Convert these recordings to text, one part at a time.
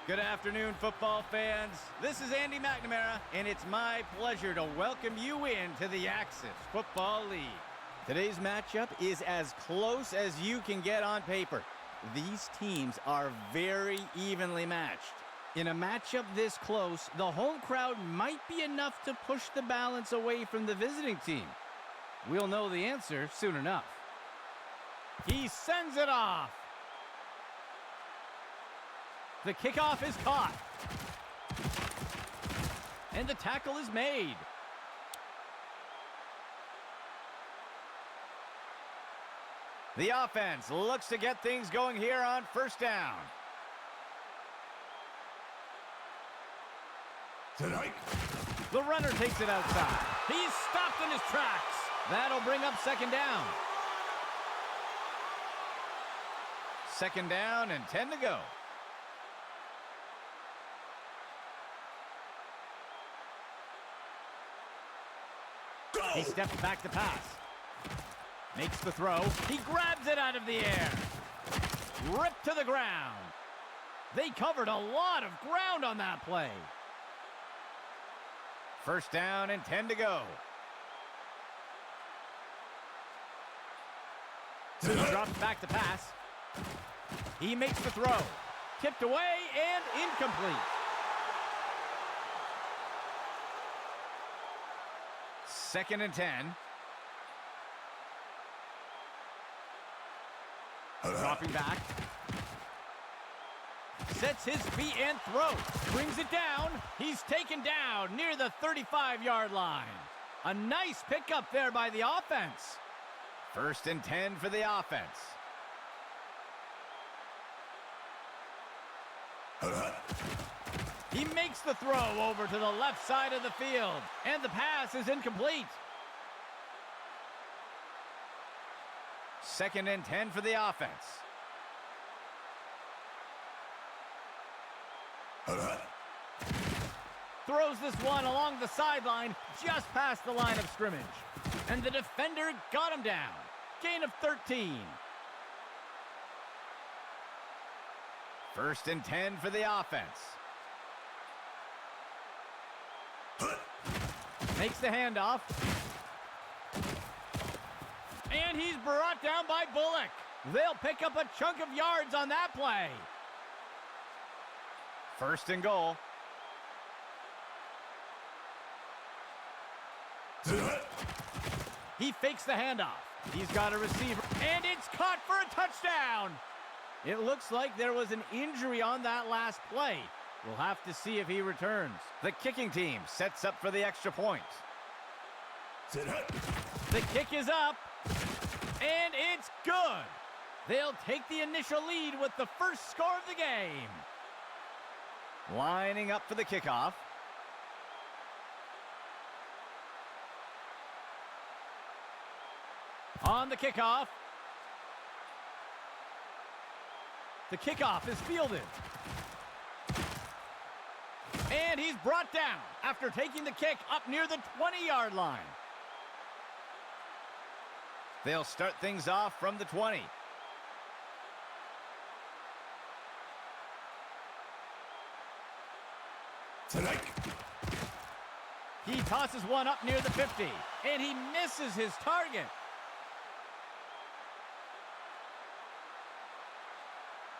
Good afternoon, football fans. This is Andy McNamara, and it's my pleasure to welcome you into the Axis Football League. Today's matchup is as close as you can get on paper. These teams are very evenly matched. In a matchup this close, the home crowd might be enough to push the balance away from the visiting team. We'll know the answer soon enough. He sends it off. The kickoff is caught. And the tackle is made. The offense looks to get things going here on first down. Tonight. The runner takes it outside. He's stopped in his tracks. That'll bring up second down. Second down and 10 to go. He steps back to pass. Makes the throw. He grabs it out of the air. Ripped to the ground. They covered a lot of ground on that play. First down and 10 to go. He drops back to pass. He makes the throw. Tipped away and incomplete. Second and 10. Dropping back. Sets his feet and throws. Brings it down. He's taken down near the 35-yard line. A nice pickup there by the offense. First and 10 for the offense. He makes the throw over to the left side of the field, and the pass is incomplete. Second and 10 for the offense. Throws this one along the sideline, just past the line of scrimmage. And the defender got him down. Gain of 13. First and 10 for the offense. Makes the handoff. And he's brought down by Bullock. They'll pick up a chunk of yards on that play. First and goal. He fakes the handoff. He's got a receiver, and it's caught for a touchdown. It looks like there was an injury on that last play. We'll have to see if he returns. The kicking team sets up for the extra point. The kick is up, and it's good. They'll take the initial lead with the first score of the game. Lining up for the kickoff. On the kickoff. The kickoff is fielded. And he's brought down after taking the kick up near the 20-yard line. They'll start things off from the 20. Tonight. He tosses one up near the 50, and he misses his target.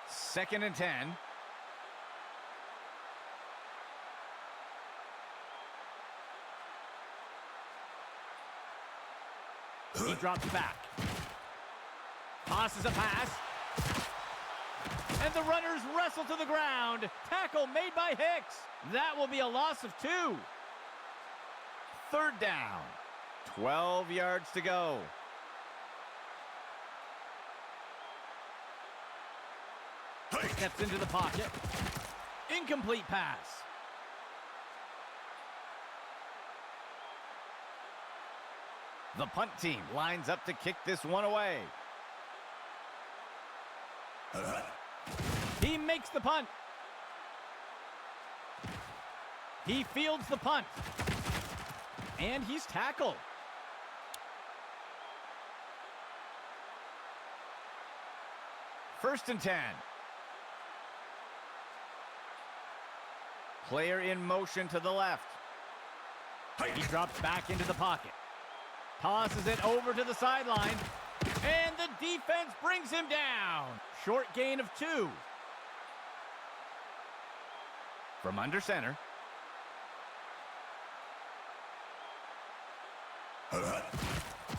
Second and 10. He drops back. Tosses a pass. And the runners wrestle to the ground. Tackle made by Hicks. That will be a loss of 2. Third down. 12 yards to go. Steps into the pocket. Incomplete pass. The punt team lines up to kick this one away. He makes the punt. He fields the punt. And he's tackled. First and 10. Player in motion to the left. He drops back into the pocket. Tosses it over to the sideline. And the defense brings him down. Short gain of 2. From under center.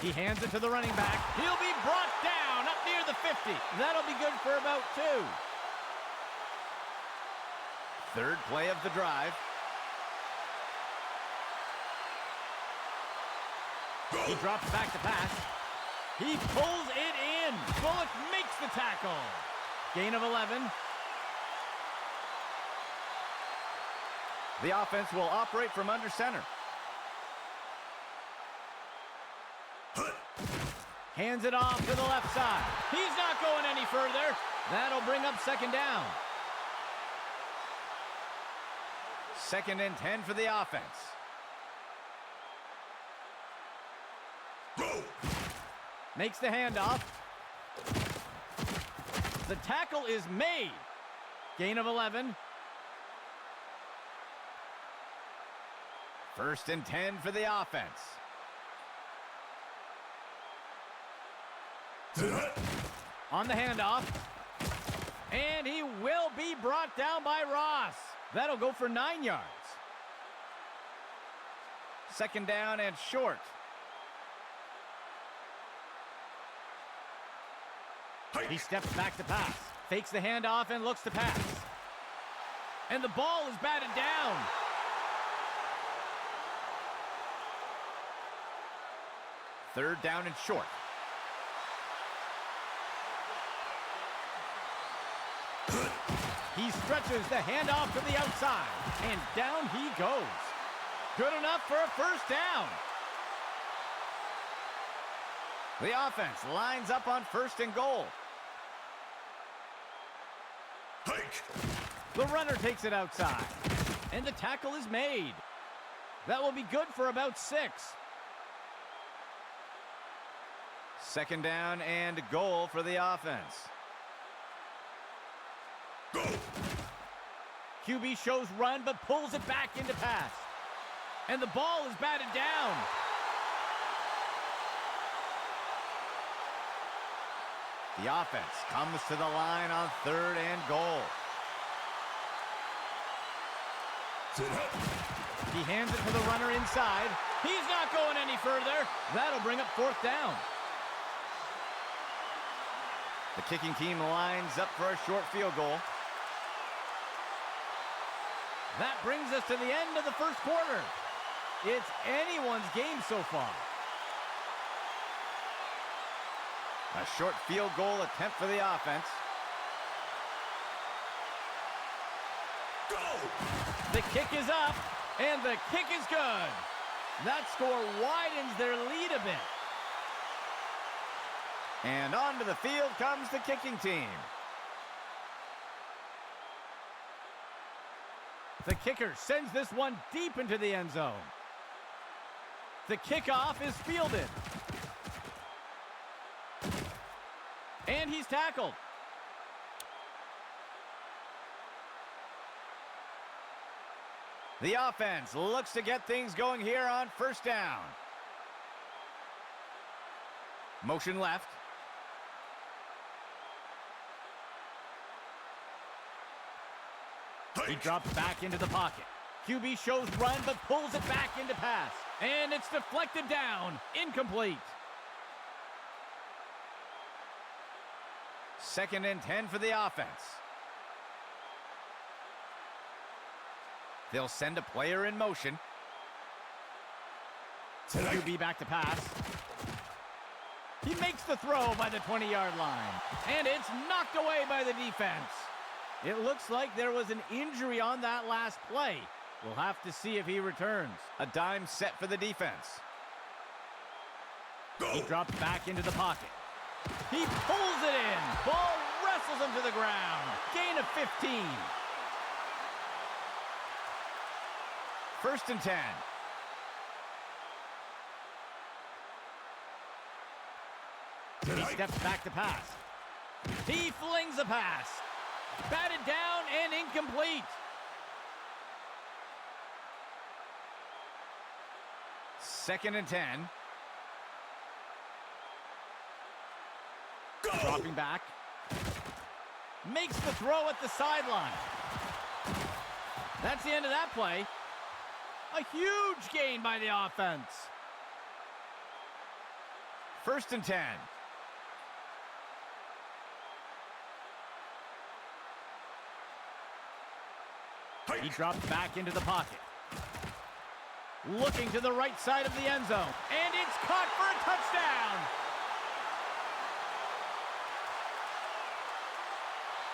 He hands it to the running back. He'll be brought down up near the 50. That'll be good for about 2. Third play of the drive. He drops back to pass. He pulls it in. Bullock makes the tackle. Gain of 11. The offense will operate from under center. Hands it off to the left side. He's not going any further. That'll bring up second down. 2nd and 10 for the offense. Makes the handoff. The tackle is made. Gain of 11. 1st and 10 for the offense. On the handoff. And he will be brought down by Ross. That'll go for 9 yards. 2nd down and short. He steps back to pass. Fakes the handoff and looks to pass. And the ball is batted down. Third down and short. He stretches the handoff to the outside. And down he goes. Good enough for a 1st down. The offense lines up on 1st and goal. The runner takes it outside. And the tackle is made. That will be good for about 6. 2nd down and goal for the offense. QB shows run, but pulls it back into pass. And the ball is batted down. The offense comes to the line on 3rd and goal. He hands it to the runner inside. He's not going any further. That'll bring up 4th down. The kicking team lines up for a short field goal. That brings us to the end of the 1st quarter. It's anyone's game so far. A short field goal attempt for the offense. The kick is up, and the kick is good. That score widens their lead a bit. And onto the field comes the kicking team. The kicker sends this one deep into the end zone. The kickoff is fielded. And he's tackled. The offense looks to get things going here on 1st down. Motion left. He drops back into the pocket. QB shows run, but pulls it back into pass. And it's deflected down. Incomplete. 2nd and 10 for the offense. They'll send a player in motion. QB back to pass. He makes the throw by the 20-yard line. And it's knocked away by the defense. It looks like there was an injury on that last play. We'll have to see if he returns. A dime set for the defense. He drops back into the pocket. He pulls it in. Ball wrestles him to the ground. Gain of 15. 1st and 10. He steps back to pass. He flings a pass. Batted down and incomplete. 2nd and 10. Go! Dropping back. Makes the throw at the sideline. That's the end of that play. A huge gain by the offense. 1st and 10. He drops back into the pocket. Looking to the right side of the end zone. And it's caught for a touchdown.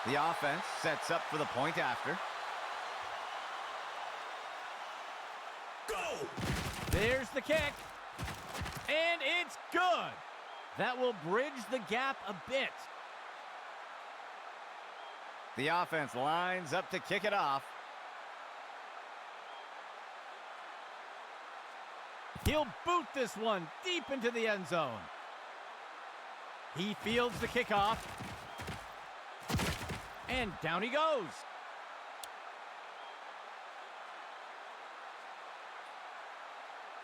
The offense sets up for the point after. Go! There's the kick. And it's good. That will bridge the gap a bit. The offense lines up to kick it off. He'll boot this one deep into the end zone. He fields the kickoff. And down he goes.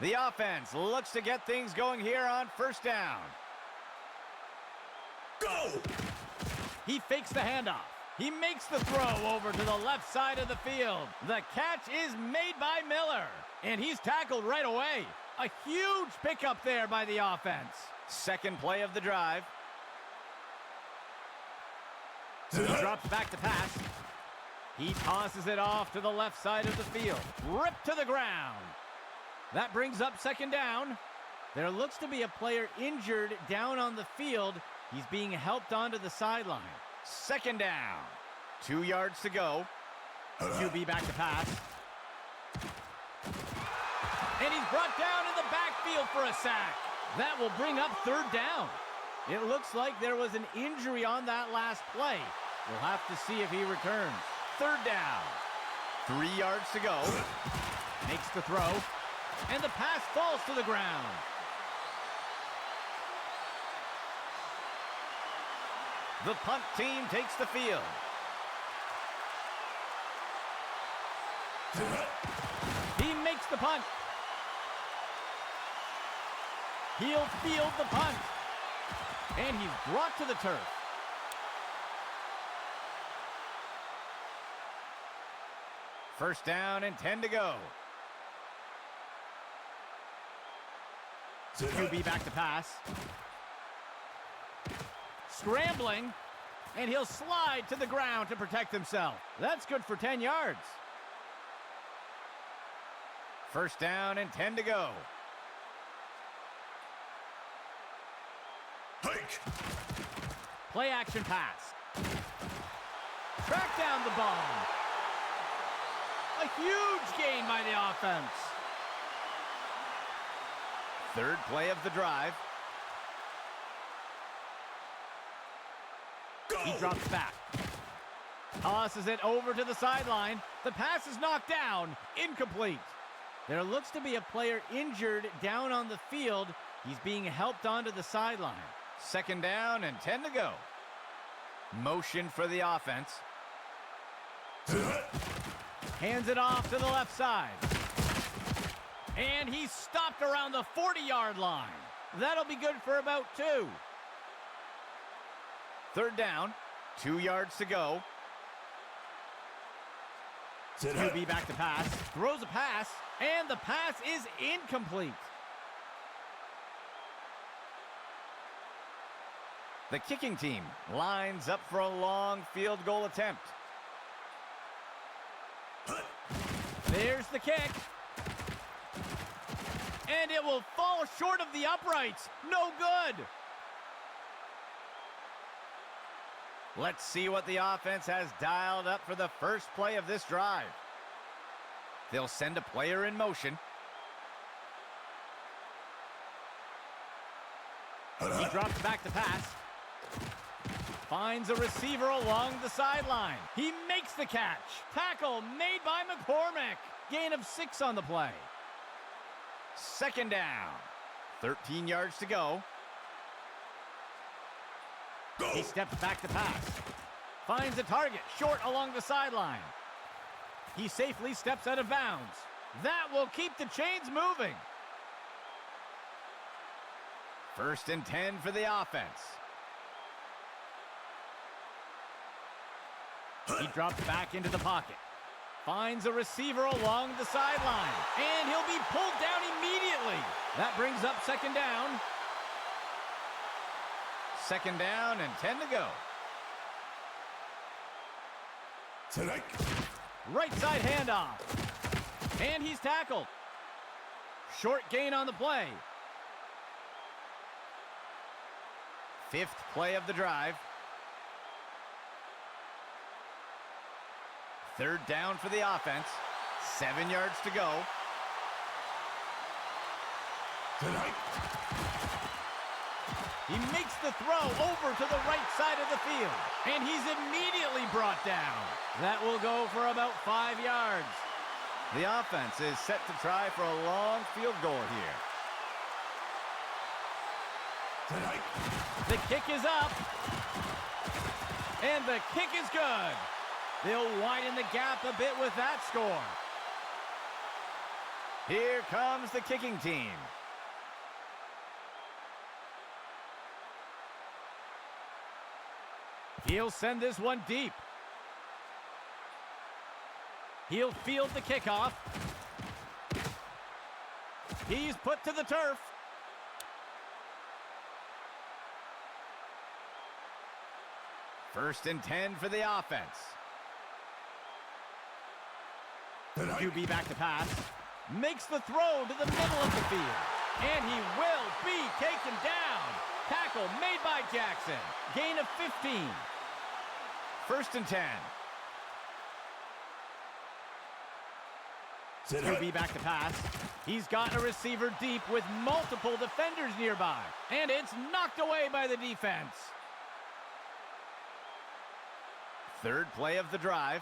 The offense looks to get things going here on 1st down. Go! He fakes the handoff. He makes the throw over to the left side of the field. The catch is made by Miller. And he's tackled right away. A huge pickup there by the offense. 2nd play of the drive. He drops back to pass. He tosses it off to the left side of the field. Ripped to the ground. That brings up 2nd down. There looks to be a player injured down on the field. He's being helped onto the sideline. 2nd down. 2 yards to go. QB back to pass. And he's brought down in the backfield for a sack. That will bring up 3rd down. It looks like there was an injury on that last play. We'll have to see if he returns. 3rd down. 3 yards to go. Makes the throw. And the pass falls to the ground. The punt team takes the field. He makes the punt. He'll field the punt. And he's brought to the turf. First down and 10 to go. QB back to pass. Scrambling. And he'll slide to the ground to protect himself. That's good for 10 yards. First down and 10 to go. Hike! Play action pass. Track down the ball. A huge gain by the offense. 3rd play of the drive. Go! He drops back. Tosses it over to the sideline. The pass is knocked down. Incomplete. There looks to be a player injured down on the field. He's being helped onto the sideline. 2nd down and 10 to go. Motion for the offense. Hands it off to the left side. And he's stopped around the 40-yard line. That'll be good for about 2. 3rd down, 2 yards to go. QB back to pass, throws a pass, and the pass is incomplete. The kicking team lines up for a long field goal attempt. There's the kick. And it will fall short of the uprights. No good. Let's see what the offense has dialed up for the first play of this drive. They'll send a player in motion. He drops back to pass. Finds a receiver along the sideline. He makes the catch. Tackle made by McCormick. Gain of 6 on the play. 2nd down. 13 yards to go. He steps back to pass. Finds a target short along the sideline. He safely steps out of bounds. That will keep the chains moving. First and 10 for the offense. He drops back into the pocket. Finds a receiver along the sideline. And he'll be pulled down immediately. That brings up second down. Second down and 10 to go. Tonight. Right side handoff. And he's tackled. Short gain on the play. Fifth play of the drive. Third down for the offense. 7 yards to go. Tonight. He makes the throw over to the right side of the field. And he's immediately brought down. That will go for about 5 yards. The offense is set to try for a long field goal here. Tonight. The kick is up. And the kick is good. They'll widen the gap a bit with that score. Here comes the kicking team. He'll send this one deep. He'll field the kickoff. He's put to the turf. First and 10 for the offense. QB back to pass. Makes the throw to the middle of the field. And he will be taken down. Tackle made by Jackson. Gain of 15. First and 10. QB back to pass. He's got a receiver deep with multiple defenders nearby. And it's knocked away by the defense. Third play of the drive.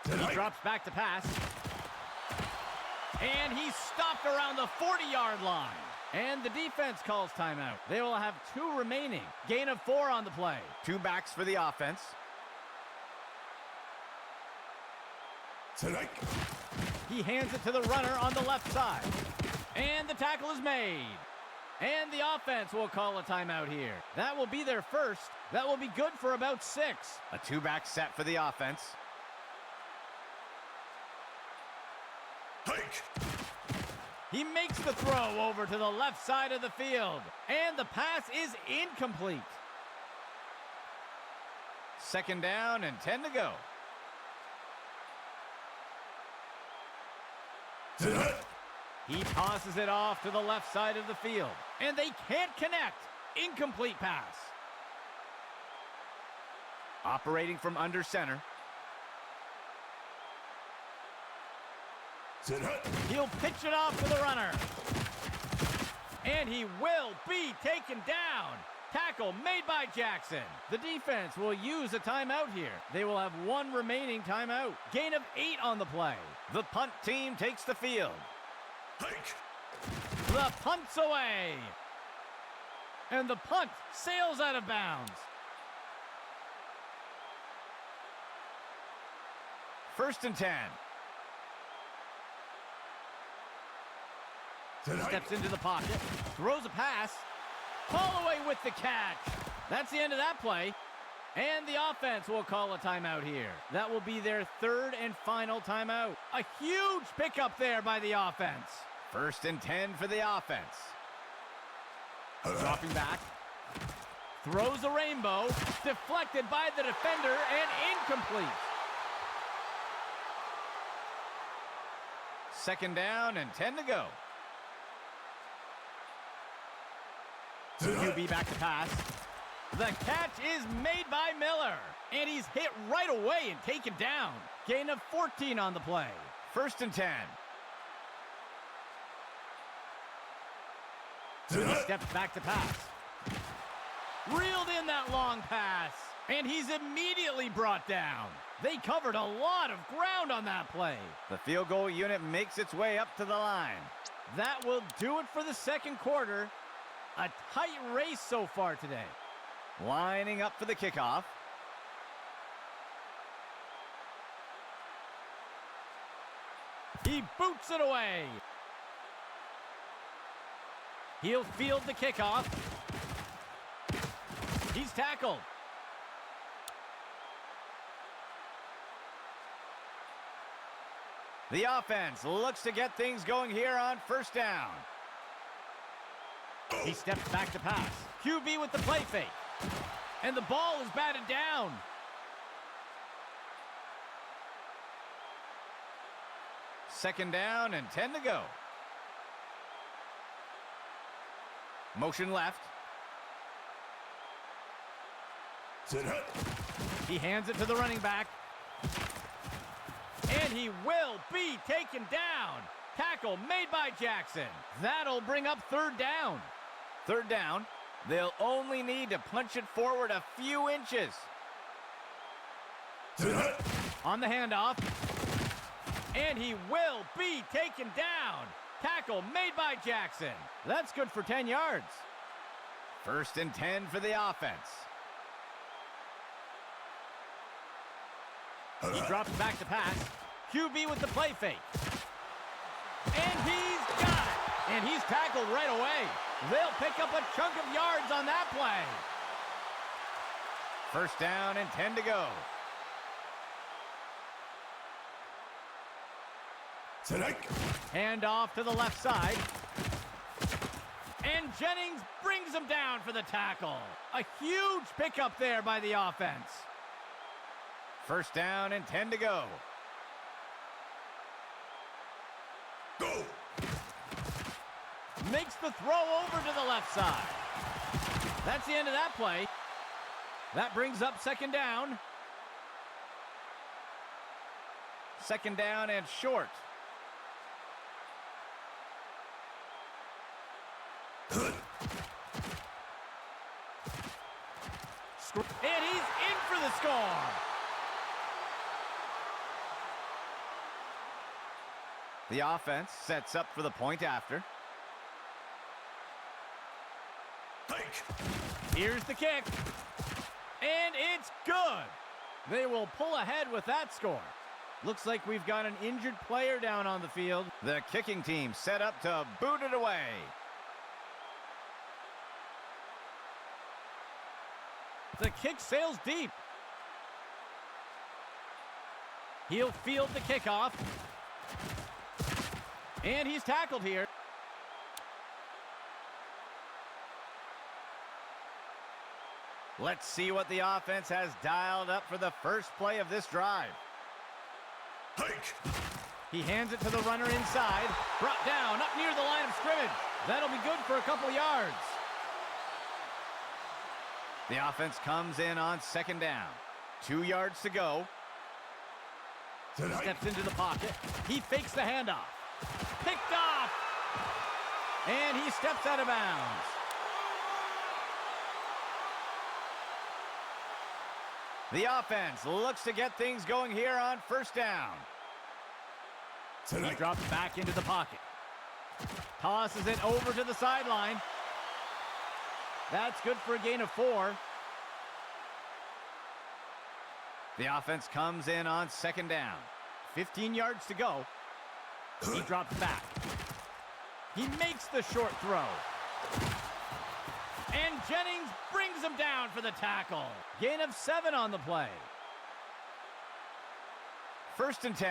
He drops back to pass. And he's stopped around the 40-yard line. And the defense calls timeout. They will have 2 remaining. Gain of 4 on the play. 2 backs for the offense. Tonight. He hands it to the runner on the left side. And the tackle is made. And the offense will call a timeout here. That will be their first. That will be good for about 6. A 2-back set for the offense. Hike. He makes the throw over to the left side of the field. And the pass is incomplete. Second down and 10 to go. Tonight. He tosses it off to the left side of the field. And they can't connect. Incomplete pass. Operating from under center. Tonight. He'll pitch it off to the runner. And he will be taken down. Tackle made by Jackson. The defense will use a timeout here. They will have 1 remaining timeout. Gain of 8 on the play. The punt team takes the field. Hike. The punt's away. And the punt sails out of bounds. First and 10. Tonight. Steps into the pocket. Throws a pass. Holloway with the catch. That's the end of that play. And the offense will call a timeout here. That will be their 3rd and final timeout. A huge pickup there by the offense. First and 10 for the offense. Dropping back. Throws a rainbow. Deflected by the defender and incomplete. Second down and 10 to go. QB back to pass. The catch is made by Miller. And he's hit right away and taken down. Gain of 14 on the play. First and 10. He steps back to pass. Reeled in that long pass. And he's immediately brought down. They covered a lot of ground on that play. The field goal unit makes its way up to the line. That will do it for the second quarter. A tight race so far today. Lining up for the kickoff. He boots it away. He'll field the kickoff. He's tackled. The offense looks to get things going here on first down. He steps back to pass. QB with the play fake. And the ball is batted down. Second down and 10 to go. Motion left. He hands it to the running back. And he will be taken down. Tackle made by Jackson. That'll bring up third down. Third down. They'll only need to punch it forward a few inches. On the handoff. And he will be taken down. Tackle made by Jackson. That's good for 10 yards. First and 10 for the offense. He drops back to pass. QB with the play fake. And he's got it. And he's tackled right away. They'll pick up a chunk of yards on that play. First down and 10 to go. Hand off to the left side. And Jennings brings him down for the tackle. A huge pickup there by the offense. First down and 10 to go. Go! Makes the throw over to the left side. That's the end of that play. That brings up second down. Second down and short. And he's in for the score. The offense sets up for the point after. Here's the kick. And it's good. They will pull ahead with that score. Looks like we've got an injured player down on the field. The kicking team set up to boot it away. The kick sails deep. He'll field the kickoff. And he's tackled here. Let's see what the offense has dialed up for the first play of this drive. He hands it to the runner inside. Brought down up near the line of scrimmage. That'll be good for a couple yards. The offense comes in on second down. 2 yards to go. Steps into the pocket. He fakes the handoff. Picked off. And he steps out of bounds. The offense looks to get things going here on first down. He drops back into the pocket. Tosses it over to the sideline. That's good for a gain of 4. The offense comes in on second down. 15 yards to go. He drops back. He makes the short throw. And Jennings brings him down for the tackle. Gain of 7 on the play. First and 10.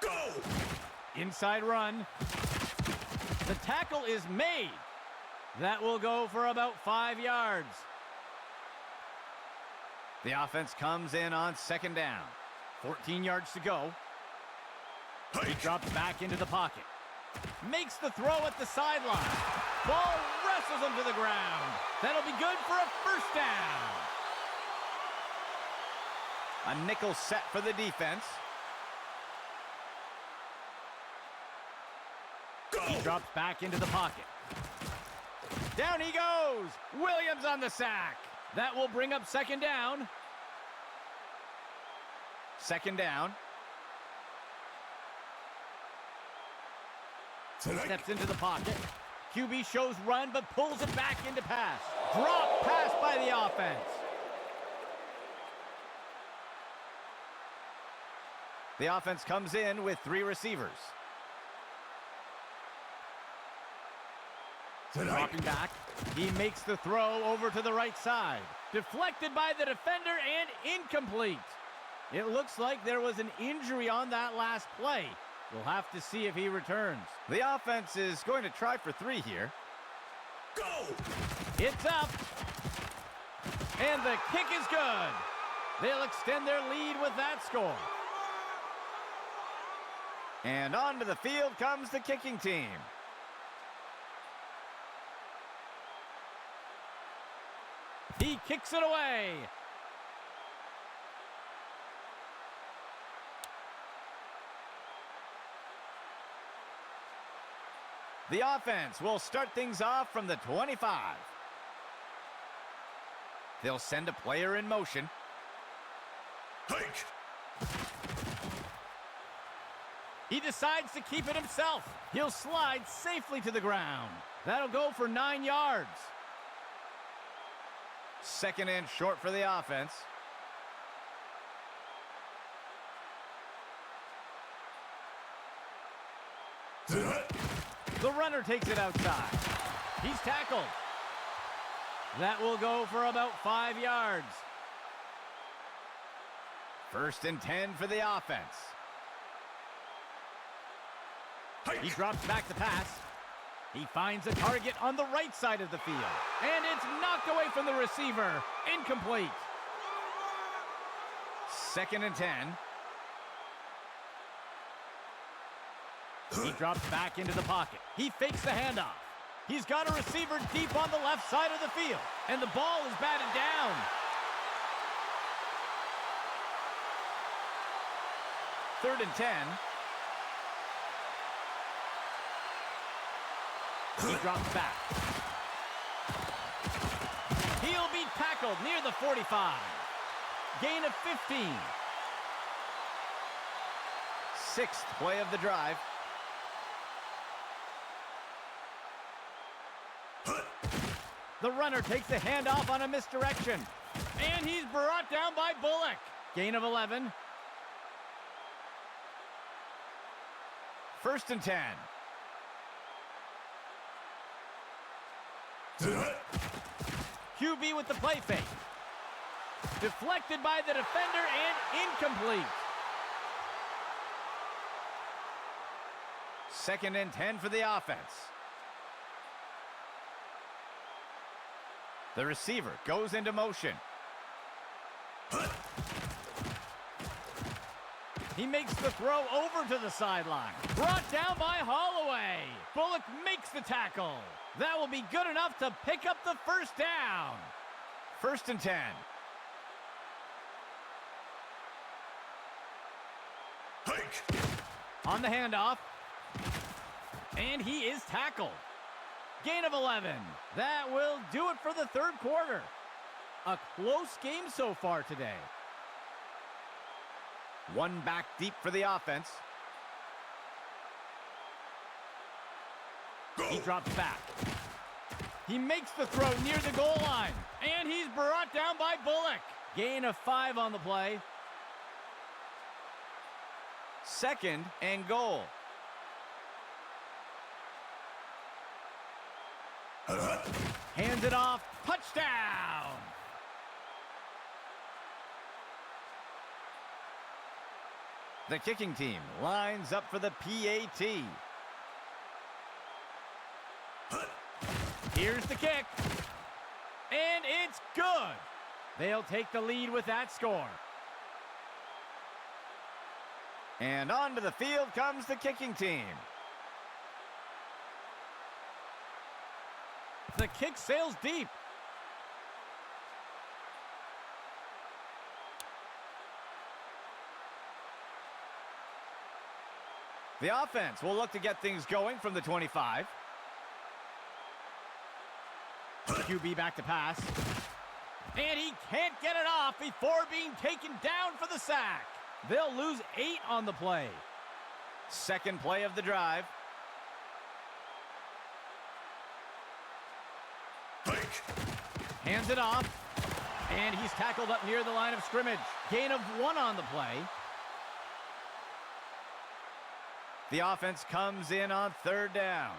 Go! Inside run. The tackle is made. That will go for about 5 yards. The offense comes in on second down. 14 yards to go. He drops back into the pocket. Makes the throw at the sideline. Ball wrestles him to the ground. That'll be good for a first down. A nickel set for the defense. He drops back into the pocket. Down he goes. Williams on the sack. That will bring up second down. Second down. Steps into the pocket. QB shows run, but pulls it back into pass. Drop pass by the offense. The offense comes in with 3 receivers. Dropping back. He makes the throw over to the right side. Deflected by the defender and incomplete. It looks like there was an injury on that last play. We'll have to see if he returns. The offense is going to try for 3 here. Go! It's up. And the kick is good. They'll extend their lead with that score. And onto the field comes the kicking team. He kicks it away. The offense will start things off from the 25. They'll send a player in motion. Hike! He decides to keep it himself. He'll slide safely to the ground. That'll go for 9 yards. 2nd and short for the offense. The runner takes it outside. He's tackled. That will go for about 5 yards. 1st and 10 for the offense. He drops back the pass. He finds a target on the right side of the field. And it's knocked away from the receiver. Incomplete. 2nd and 10. He drops back into the pocket. He fakes the handoff. He's got a receiver deep on the left side of the field. And the ball is batted down. Third and 10. He drops back. He'll be tackled near the 45. Gain of 15. 6th play of the drive. The runner takes the handoff on a misdirection. And he's brought down by Bullock. Gain of 11. 1st and 10. QB with the play fake. Deflected by the defender and incomplete. 2nd and 10 for the offense. The receiver goes into motion. He makes the throw over to the sideline. Brought down by Holloway. Bullock makes the tackle. That will be good enough to pick up the 1st down. 1st and 10. Hike! On the handoff. And he is tackled. Gain of 11. That will do it for the 3rd quarter. A close game so far today. 1 back deep for the offense. He drops back. He makes the throw near the goal line. And he's brought down by Bullock. Gain of 5 on the play. 2nd and goal. Hands it off. Touchdown! The kicking team lines up for the PAT. Here's the kick. And it's good. They'll take the lead with that score. And onto the field comes the kicking team. The kick sails deep. The offense will look to get things going from the 25. QB back to pass. And he can't get it off before being taken down for the sack. They'll lose 8 on the play. 2nd play of the drive. Hands it off. And he's tackled up near the line of scrimmage. Gain of 1 on the play. The offense comes in on 3rd down.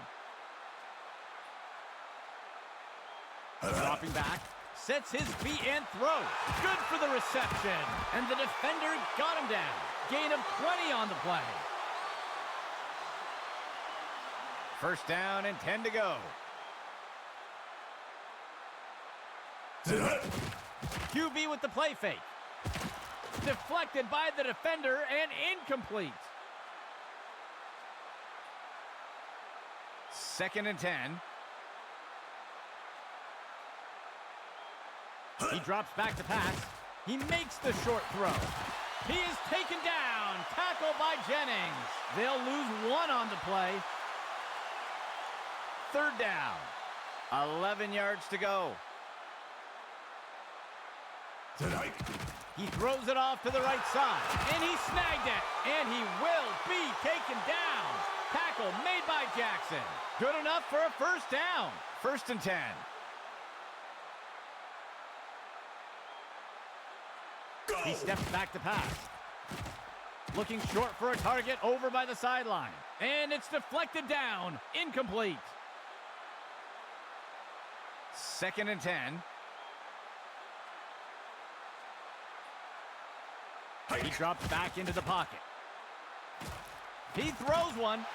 Dropping back, sets his feet and throws. Good for the reception. And the defender got him down. Gain of 20 on the play. First down and 10 to go. QB with the play fake. Deflected by the defender and incomplete. Second and 10. He drops back to pass. He makes the short throw. He is taken down. Tackled by Jennings. They'll lose one on the play. Third down. 11 yards to go. He throws it off to the right side. And he snagged it. And he will be taken down. Tackle made by Jackson. Good enough for a first down. First and 10. He steps back to pass. Looking short for a target over by the sideline. And it's deflected down. Incomplete. Second and 10. He drops back into the pocket. He throws one.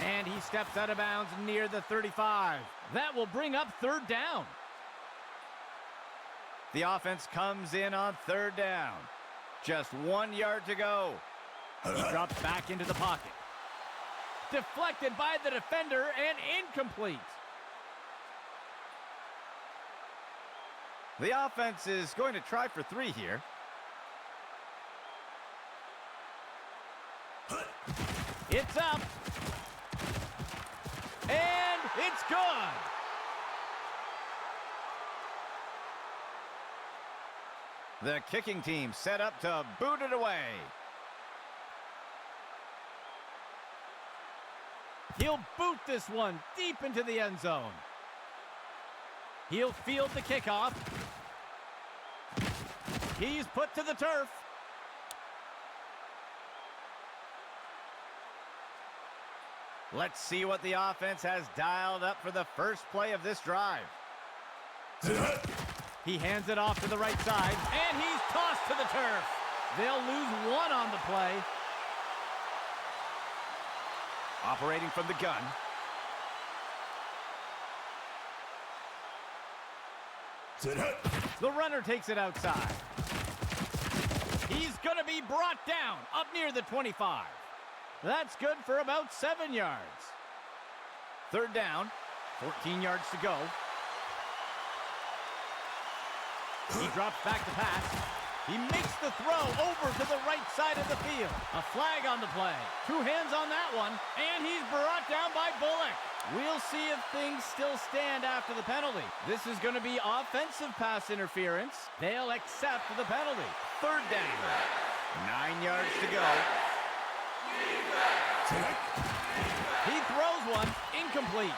And he steps out of bounds near the 35. That will bring up third down. The offense comes in on third down. Just 1 yard to go. He drops back into the pocket. Deflected by the defender and incomplete. The offense is going to try for 3 here. It's up. And it's good. The kicking team set up to boot it away. He'll boot this one deep into the end zone. He'll field the kickoff. He's put to the turf. Let's see what the offense has dialed up for the first play of this drive. He hands it off to the right side, and he's tossed to the turf. They'll lose one on the play. Operating from the gun. The runner takes it outside. He's going to be brought down up near the 25. That's good for about 7 yards. Third down, 14 yards to go. He drops back to pass. He makes the throw over to the right side of the field. A flag on the play. 2 hands on that one, and he's brought down by Bullock. We'll see if things still stand after the penalty. This is going to be offensive pass interference. They'll accept the penalty. Third down. 9 yards to go. He throws one. Incomplete.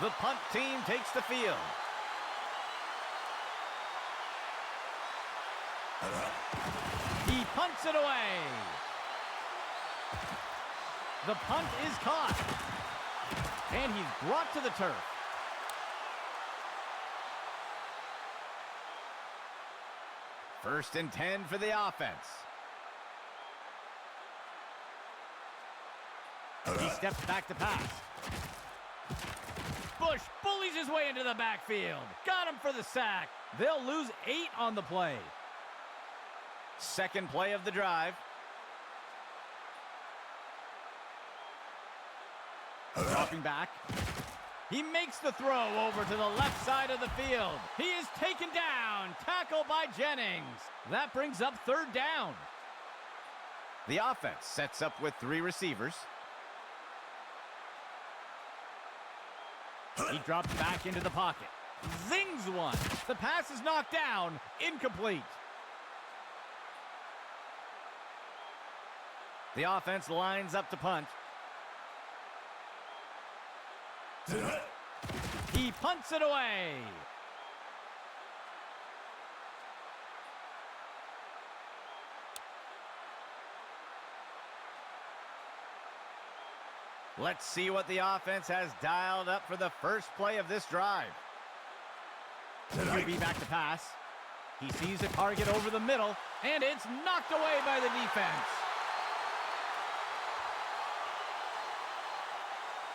The punt team takes the field. He punts it away. The punt is caught. And he's brought to the turf. First and 10 for the offense. He steps back to pass. Bush bullies his way into the backfield. Got him for the sack. They'll lose 8 on the play. Second play of the drive. Dropping back. He makes the throw over to the left side of the field. He is taken down. Tackled by Jennings. That brings up third down. The offense sets up with 3 receivers. He drops back into the pocket. Zings one. The pass is knocked down. Incomplete. The offense lines up to punt. He punts it away. Let's see what the offense has dialed up for the first play of this drive. QB back to pass. He sees a target over the middle, and it's knocked away by the defense.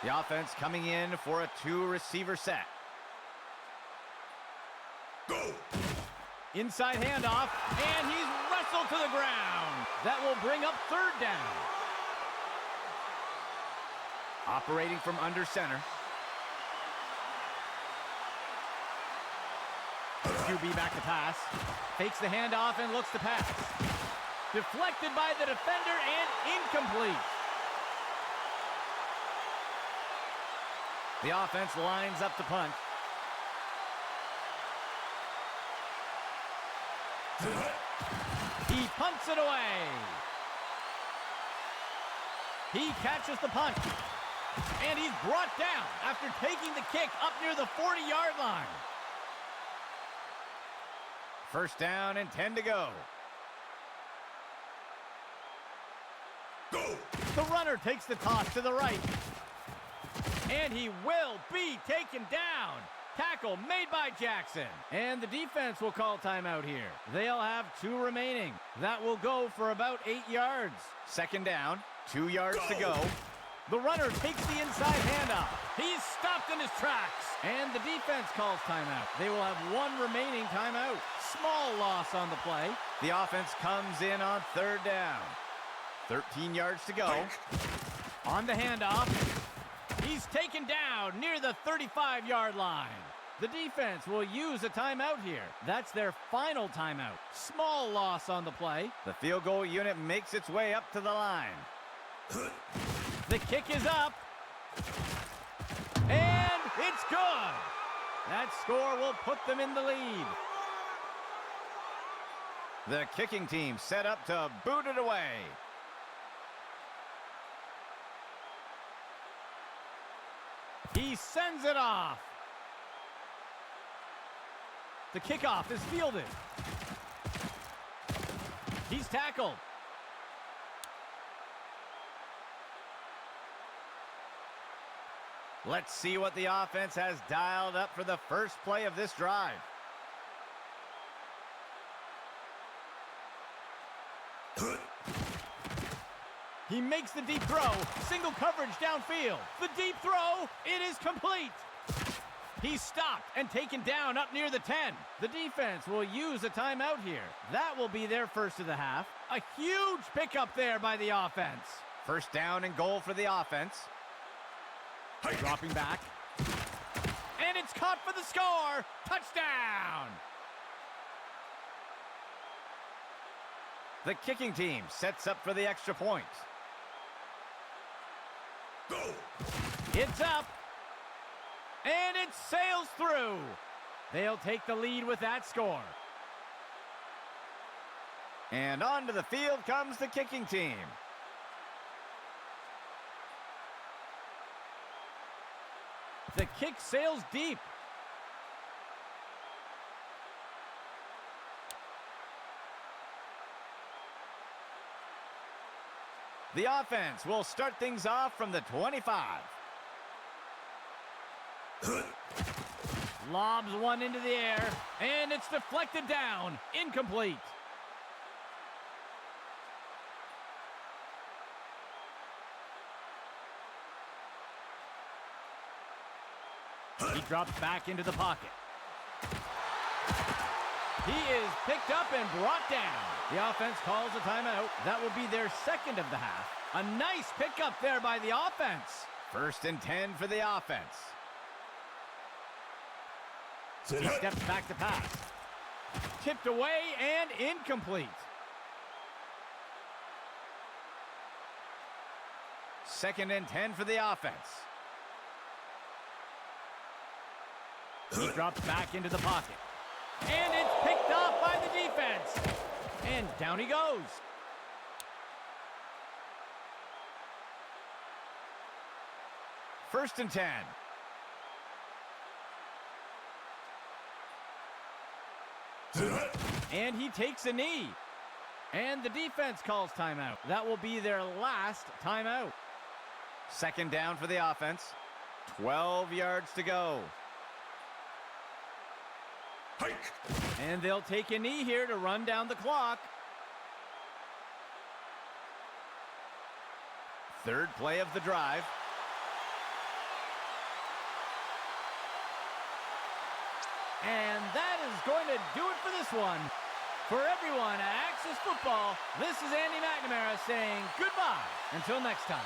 The offense coming in for a 2-receiver set. Go! Inside handoff, and he's wrestled to the ground. That will bring up third down. Operating from under center. QB back to pass. Fakes the handoff and looks to pass. Deflected by the defender and incomplete. The offense lines up to punt. He punts it away. He catches the punt. And he's brought down after taking the kick up near the 40-yard line. First down and 10 to go. Go! The runner takes the toss to the right. And he will be taken down. Tackle made by Jackson. And the defense will call timeout here. They'll have 2 remaining. That will go for about 8 yards. Second down, 2 yards to go. The runner takes the inside handoff. He's stopped in his tracks. And the defense calls timeout. They will have 1 remaining timeout. Small loss on the play. The offense comes in on third down. 13 yards to go. On the handoff. He's taken down near the 35-yard line. The defense will use a timeout here. That's their final timeout. Small loss on the play. The field goal unit makes its way up to the line. The kick is up. And it's good. That score will put them in the lead. The kicking team set up to boot it away. He sends it off. The kickoff is fielded. He's tackled. Let's see what the offense has dialed up for the first play of this drive. He makes the deep throw. Single coverage downfield. The deep throw, it is complete. He's stopped and taken down up near the 10. The defense will use a timeout here. That will be their first of the half. A huge pickup there by the offense. First down and goal for the offense. Dropping back. And it's caught for the score. Touchdown. The kicking team sets up for the extra point. Go! It's up. And it sails through. They'll take the lead with that score. And onto the field comes the kicking team. The kick sails deep. The offense will start things off from the 25. Lobs one into the air, and it's deflected down. Incomplete. He drops back into the pocket. He is picked up and brought down. The offense calls a timeout. That will be their second of the half. A nice pickup there by the offense. First and 10 for the offense. He steps back to pass. Tipped away and incomplete. Second and 10 for the offense. He drops back into the pocket. And it's picked off by the defense. And down he goes. First and 10. And he takes a knee. And the defense calls timeout. That will be their last timeout. Second down for the offense. 12 yards to go. Hike. And they'll take a knee here to run down the clock. Third play of the drive. And that is going to do it for this one. For everyone at Axis Football, this is Andy McNamara saying goodbye until next time.